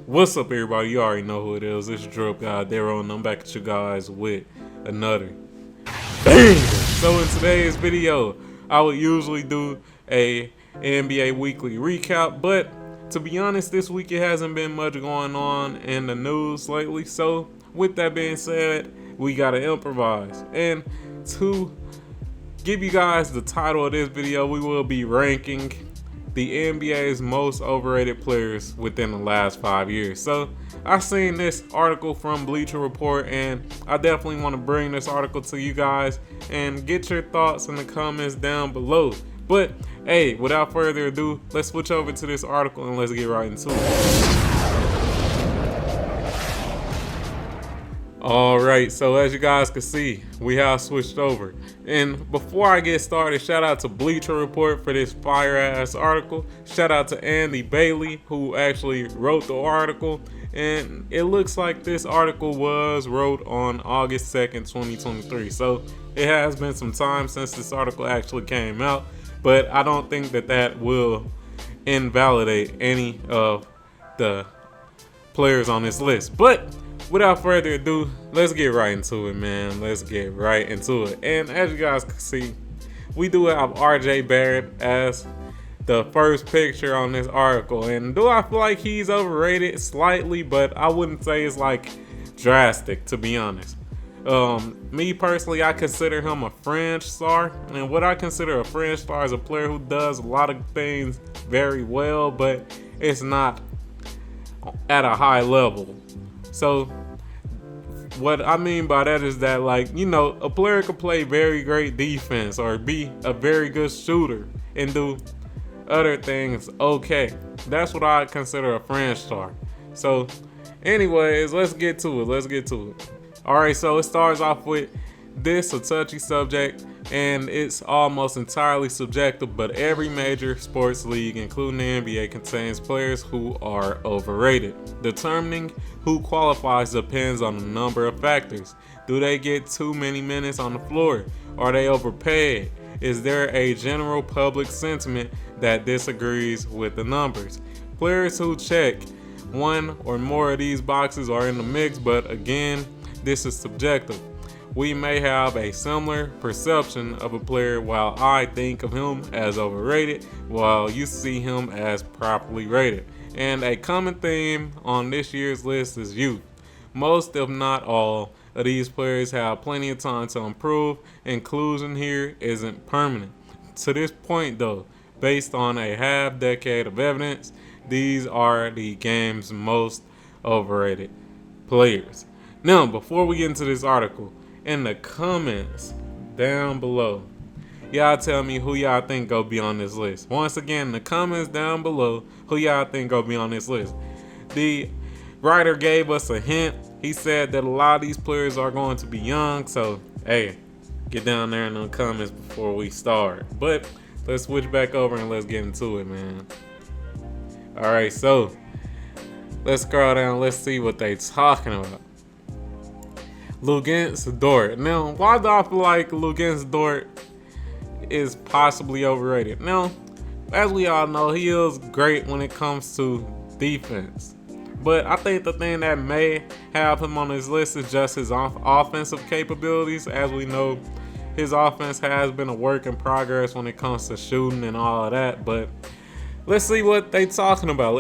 What's up, everybody? You already know who it is. It's Drop Guy Daryl, and I'm back at you guys with another bang. So in today's video, I would usually do a NBA weekly recap, but to be honest, this week it hasn't been much going on in the news lately. So with that being said, we gotta improvise. And to give you guys the title of this video, we will be ranking the NBA's most overrated players within the last 5 years. So I seen this article from Bleacher Report, and I definitely want to bring this article to you guys and get your thoughts in the comments down below. But hey, without further ado, let's switch over to this article and let's get right into it. Alright, so as you guys can see, we have switched over. And before I get started, shout out to Bleacher Report for this fire ass article. Shout out to Andy Bailey, who actually wrote the article. And it looks like this article was wrote on August 2nd, 2023. So it has been some time since this article actually came out. But I don't think that will invalidate any of the players on this list. But without further ado, let's get right into it, man. Let's get right into it. And as you guys can see, we do have RJ Barrett as the first picture on this article. And do I feel like he's overrated? Slightly, but I wouldn't say it's like drastic, to be honest. Me personally, I consider him a fringe star. And what I consider a fringe star is a player who does a lot of things very well, but it's not at a high level. So what I mean by that is that, like, you know, a player could play very great defense or be a very good shooter and do other things okay. That's what I consider a fringe star. So anyways, let's get to it. Alright, so it starts off with this a touchy subject, and it's almost entirely subjective, but every major sports league, including the NBA, contains players who are overrated. Determining who qualifies depends on a number of factors. Do they get too many minutes on the floor? Are they overpaid? Is there a general public sentiment that disagrees with the numbers? Players who check one or more of these boxes are in the mix, but again, this is subjective. We may have a similar perception of a player. While I think of him as overrated, while you see him as properly rated. And a common theme on this year's list is youth. Most, if not all, of these players have plenty of time to improve. Inclusion here isn't permanent. To this point though, based on a half decade of evidence, these are the game's most overrated players. Now, before we get into this article, in the comments down below, y'all tell me who y'all think go be on this list. Once again, in the comments down below, who y'all think go be on this list. The writer gave us a hint. He said that a lot of these players are going to be young. So, hey, get down there in the comments before we start. But let's switch back over and let's get into it, man. Alright, so let's scroll down. Let's see what they talking about. Luguentz Dort. Now, why do I feel like Luguentz Dort is possibly overrated? Now, as we all know, he is great when it comes to defense. But I think the thing that may have him on his list is just his offensive capabilities. As we know, his offense has been a work in progress when it comes to shooting and all of that. But let's see what they talking about.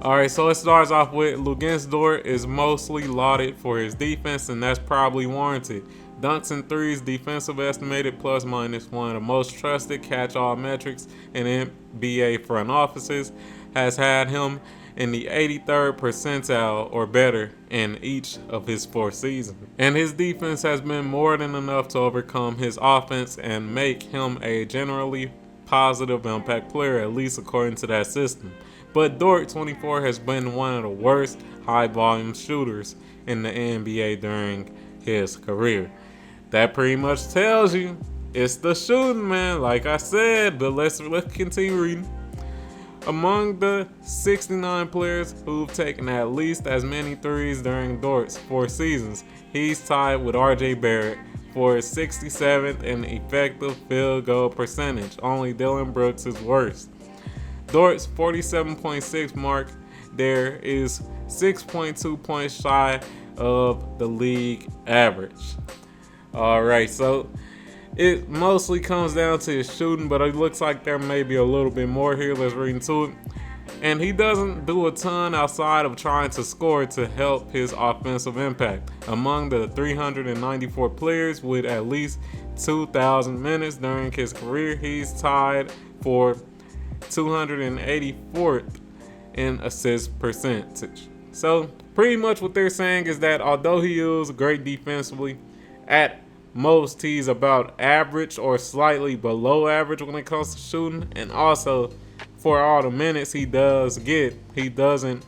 Alright, so it starts off with Luguentz Dort is mostly lauded for his defense, and that's probably warranted. Dunks and threes, defensive estimated plus minus, one of the most trusted catch-all metrics in NBA front offices, has had him in the 83rd percentile or better in each of his 4 seasons. And his defense has been more than enough to overcome his offense and make him a generally positive impact player, at least according to that system. But Dort, 24, has been one of the worst high-volume shooters in the NBA during his career. That pretty much tells you it's the shooting, man, like I said. But let's continue reading. Among the 69 players who've taken at least as many threes during Dort's 4 seasons, he's tied with RJ Barrett for 67th in effective field goal percentage. Only Dylan Brooks is worse. Dort's 47.6 mark there is 6.2 points shy of the league average. All right, so it mostly comes down to his shooting, but it looks like there may be a little bit more here. Let's read into it. And he doesn't do a ton outside of trying to score to help his offensive impact. Among the 394 players with at least 2,000 minutes during his career, he's tied for 284th in assist percentage. So pretty much what they're saying is that although he is great defensively, at most he's about average or slightly below average when it comes to shooting. And also for all the minutes he does get, he doesn't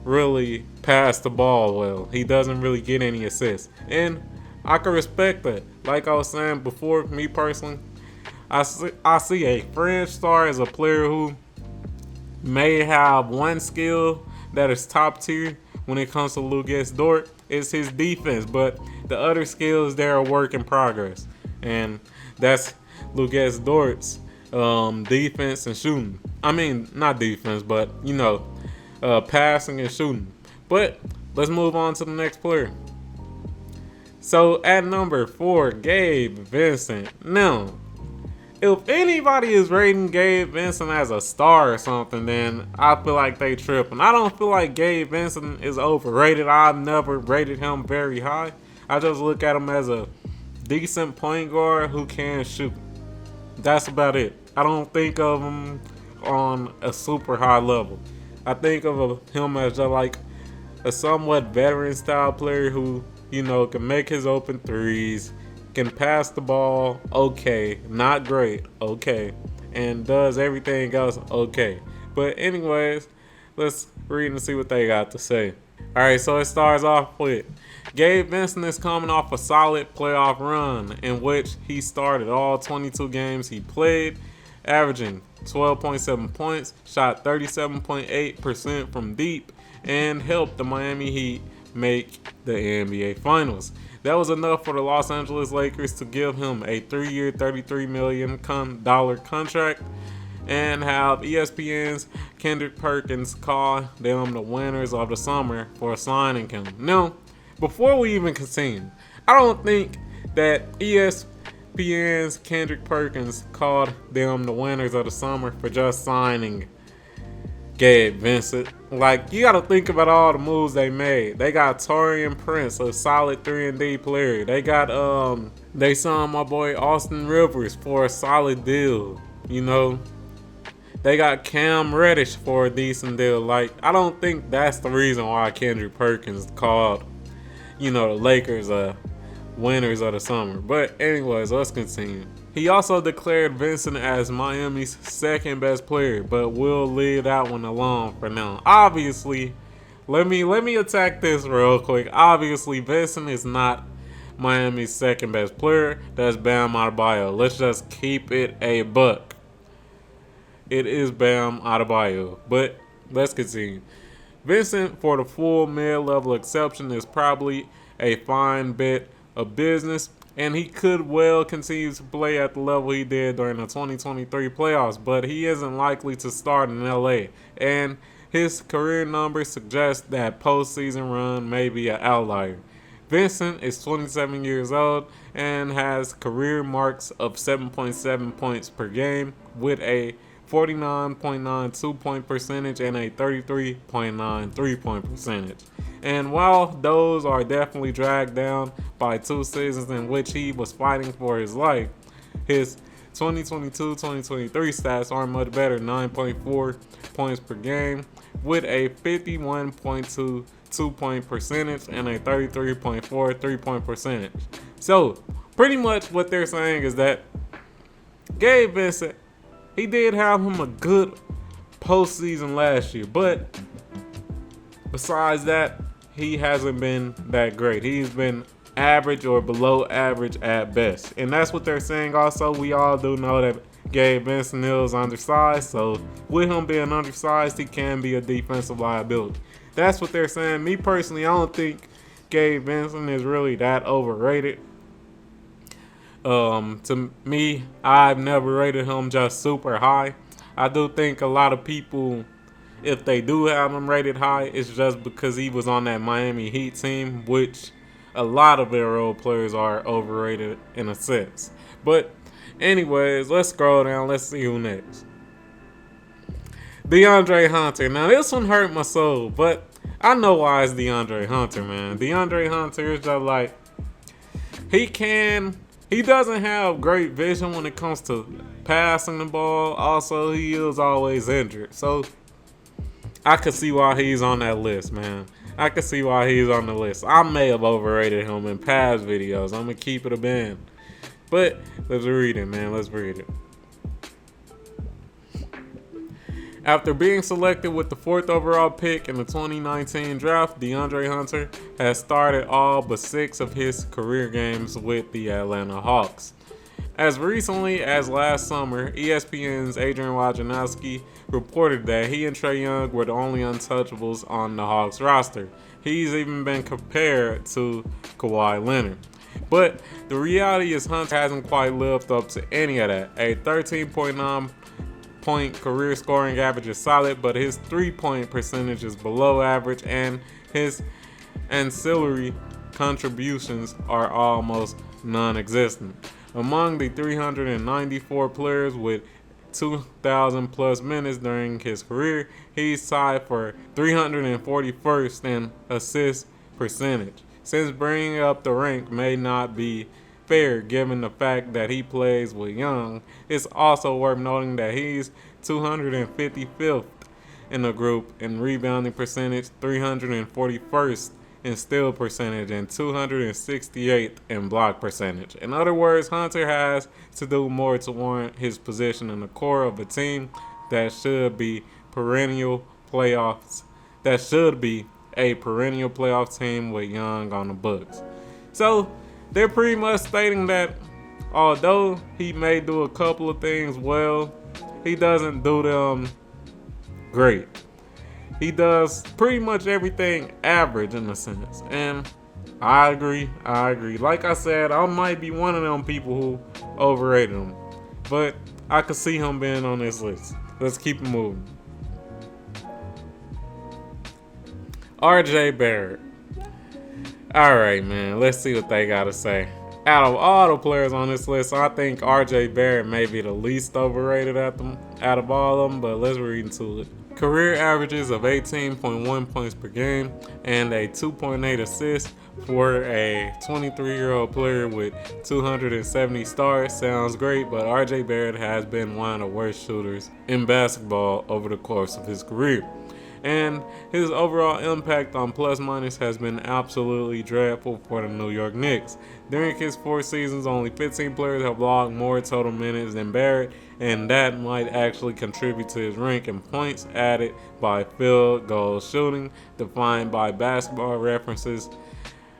really pass the ball well. He doesn't really get any assists. And I can respect that. Like I was saying before, me personally, I see a fringe star as a player who may have one skill that is top tier when it comes to Luguentz Dort. It's his defense, but the other skills there are work in progress. And that's Luguentz Dort's defense and shooting. I mean, not defense, but passing and shooting. But let's move on to the next player. So at number 4, Gabe Vincent. Now, if anybody is rating Gabe Vincent as a star or something, then I feel like they tripping. I don't feel like Gabe Vincent is overrated. I've never rated him very high. I just look at him as a decent point guard who can shoot. That's about it. I don't think of him on a super high level. I think of him as just like a somewhat veteran style player who, can make his open threes, can pass the ball okay, not great, okay, and does everything else okay. But anyways, let's read and see what they got to say. All right, so it starts off with Gabe Vincent is coming off a solid playoff run in which he started all 22 games he played, averaging 12.7 points, shot 37.8% from deep, and helped the Miami Heat make the NBA Finals. That was enough for the Los Angeles Lakers to give him a 3-year, $33 million contract and have ESPN's Kendrick Perkins call them the winners of the summer for signing him. Now, before we even continue, I don't think that ESPN's Kendrick Perkins called them the winners of the summer for just signing Gabe Vincent. Like, you gotta think about all the moves they made. They got Taurean Prince, a solid 3-and-D player. They got they signed my boy Austin Rivers for a solid deal. They got Cam Reddish for a decent deal. Like, I don't think that's the reason why Kendrick Perkins called the Lakers winners of the summer. But anyways, let's continue. He also declared Vincent as Miami's second best player, but we'll leave that one alone for now. Obviously, let me attack this real quick. Obviously, Vincent is not Miami's second best player. That's Bam Adebayo. Let's just keep it a buck. It is Bam Adebayo. But let's continue. Vincent, for the full mid-level exception, is probably a fine bit of business, and he could well continue to play at the level he did during the 2023 playoffs, but he isn't likely to start in LA, and his career numbers suggest that postseason run may be an outlier. Vincent is 27 years old and has career marks of 7.7 points per game with a 49.9 2-point percentage and a 33.9 3-point percentage. And while those are definitely dragged down by 2 seasons in which he was fighting for his life, his 2022-2023 stats are much better, 9.4 points per game with a 51.2 2-point percentage and a 33.4 3-point percentage. So pretty much what they're saying is that Gabe Vincent, he did have him a good postseason last year, but besides that, he hasn't been that great. He's been average or below average at best. And that's what they're saying also. We all do know that Gabe Vincent is undersized, so with him being undersized, he can be a defensive liability. That's what they're saying. Me personally, I don't think Gabe Vincent is really that overrated. To me, I've never rated him just super high. I do think a lot of people, if they do have him rated high, it's just because he was on that Miami Heat team, which a lot of their role players are overrated in a sense. But anyways, let's scroll down. Let's see who next. DeAndre Hunter. Now this one hurt my soul, but I know why it's DeAndre Hunter, man. DeAndre Hunter is just like, he doesn't have great vision when it comes to passing the ball. Also, he is always injured. So I could see why he's on that list, man. I could see why he's on the list. I may have overrated him in past videos. I'm going to keep it a band. But let's read it, man. Let's read it. After being selected with the 4th overall pick in the 2019 draft, DeAndre Hunter has started all but 6 of his career games with the Atlanta Hawks. As recently as last summer, ESPN's Adrian Wojnarowski reported that he and Trae Young were the only untouchables on the Hawks roster. He's even been compared to Kawhi Leonard. But the reality is Hunter hasn't quite lived up to any of that. A 13.9 point career scoring average is solid, but his 3-point percentage is below average, and his ancillary contributions are almost non-existent. Among the 394 players with 2,000 plus minutes during his career, he's tied for 341st in assist percentage. Since bringing up the rank may not be fair given the fact that he plays with Young, it's also worth noting that he's 255th in the group in rebounding percentage, 341st in steal percentage, and 268th in block percentage. In other words, Hunter has to do more to warrant his position in the core of a team that should be perennial playoffs. That should be a perennial playoff team with Young on the books. So they're pretty much stating that although he may do a couple of things well, he doesn't do them great. He does pretty much everything average in a sense. And I agree. Like I said, I might be one of them people who overrated him. But I could see him being on this list. Let's keep it moving. RJ Barrett. Alright, man. Let's see what they got to say. Out of all the players on this list, I think RJ Barrett may be the least overrated out of all of them. But let's read into it. Career averages of 18.1 points per game and a 2.8 assists for a 23-year-old player with 270 stars sounds great, but RJ Barrett has been one of the worst shooters in basketball over the course of his career. And his overall impact on plus minus has been absolutely dreadful for the New York Knicks. During his 4 seasons, only 15 players have logged more total minutes than Barrett, and that might actually contribute to his rank in points added by field goal shooting, defined by basketball references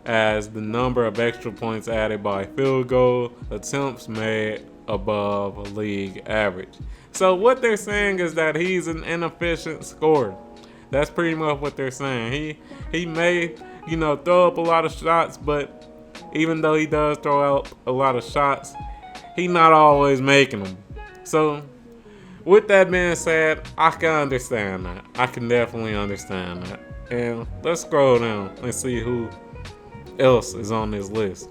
as the number of extra points added by field goal attempts made above league average. So what they're saying is that he's an inefficient scorer. That's pretty much what they're saying. He may, throw up a lot of shots, but even though he does throw out a lot of shots, he's not always making them. So with that being said, I can understand that. I can definitely understand that. And let's scroll down and see who else is on this list.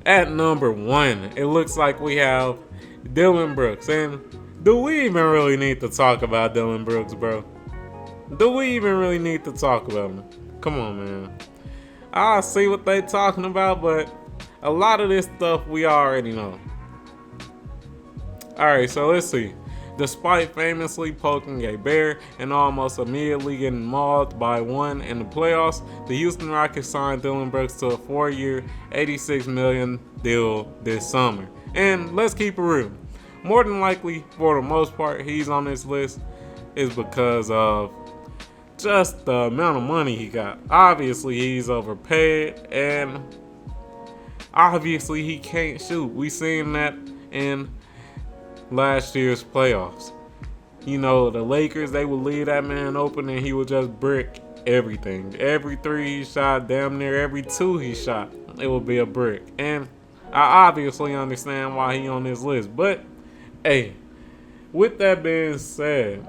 At number 1, it looks like we have Dillon Brooks. And do we even really need to talk about Dillon Brooks, bro? Do we even really need to talk about him? Come on, man. I see what they talking about, but a lot of this stuff we already know. Alright, so let's see. Despite famously poking a bear and almost immediately getting mauled by one in the playoffs, the Houston Rockets signed Dillon Brooks to a 4-year, $86 million deal this summer. And let's keep it real. More than likely, for the most part, he's on this list is because of just the amount of money he got. Obviously, he's overpaid, and obviously he can't shoot. We seen that in last year's playoffs. The Lakers, they would leave that man open and he would just brick everything. Every 3 he shot, damn near every 2 he shot, it would be a brick. And I obviously understand why he on this list. But hey, with that being said,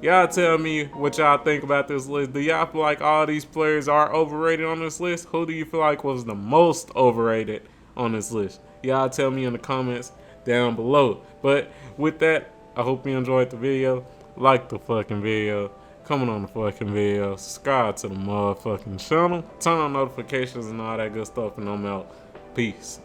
y'all tell me what y'all think about this list. Do y'all feel like all these players are overrated on this list? Who do you feel like was the most overrated on this list? Y'all tell me in the comments down below. But with that, I hope you enjoyed the video. Like the fucking video. Comment on the fucking video. Subscribe to the motherfucking channel. Turn on notifications and all that good stuff. And I'm out. Peace.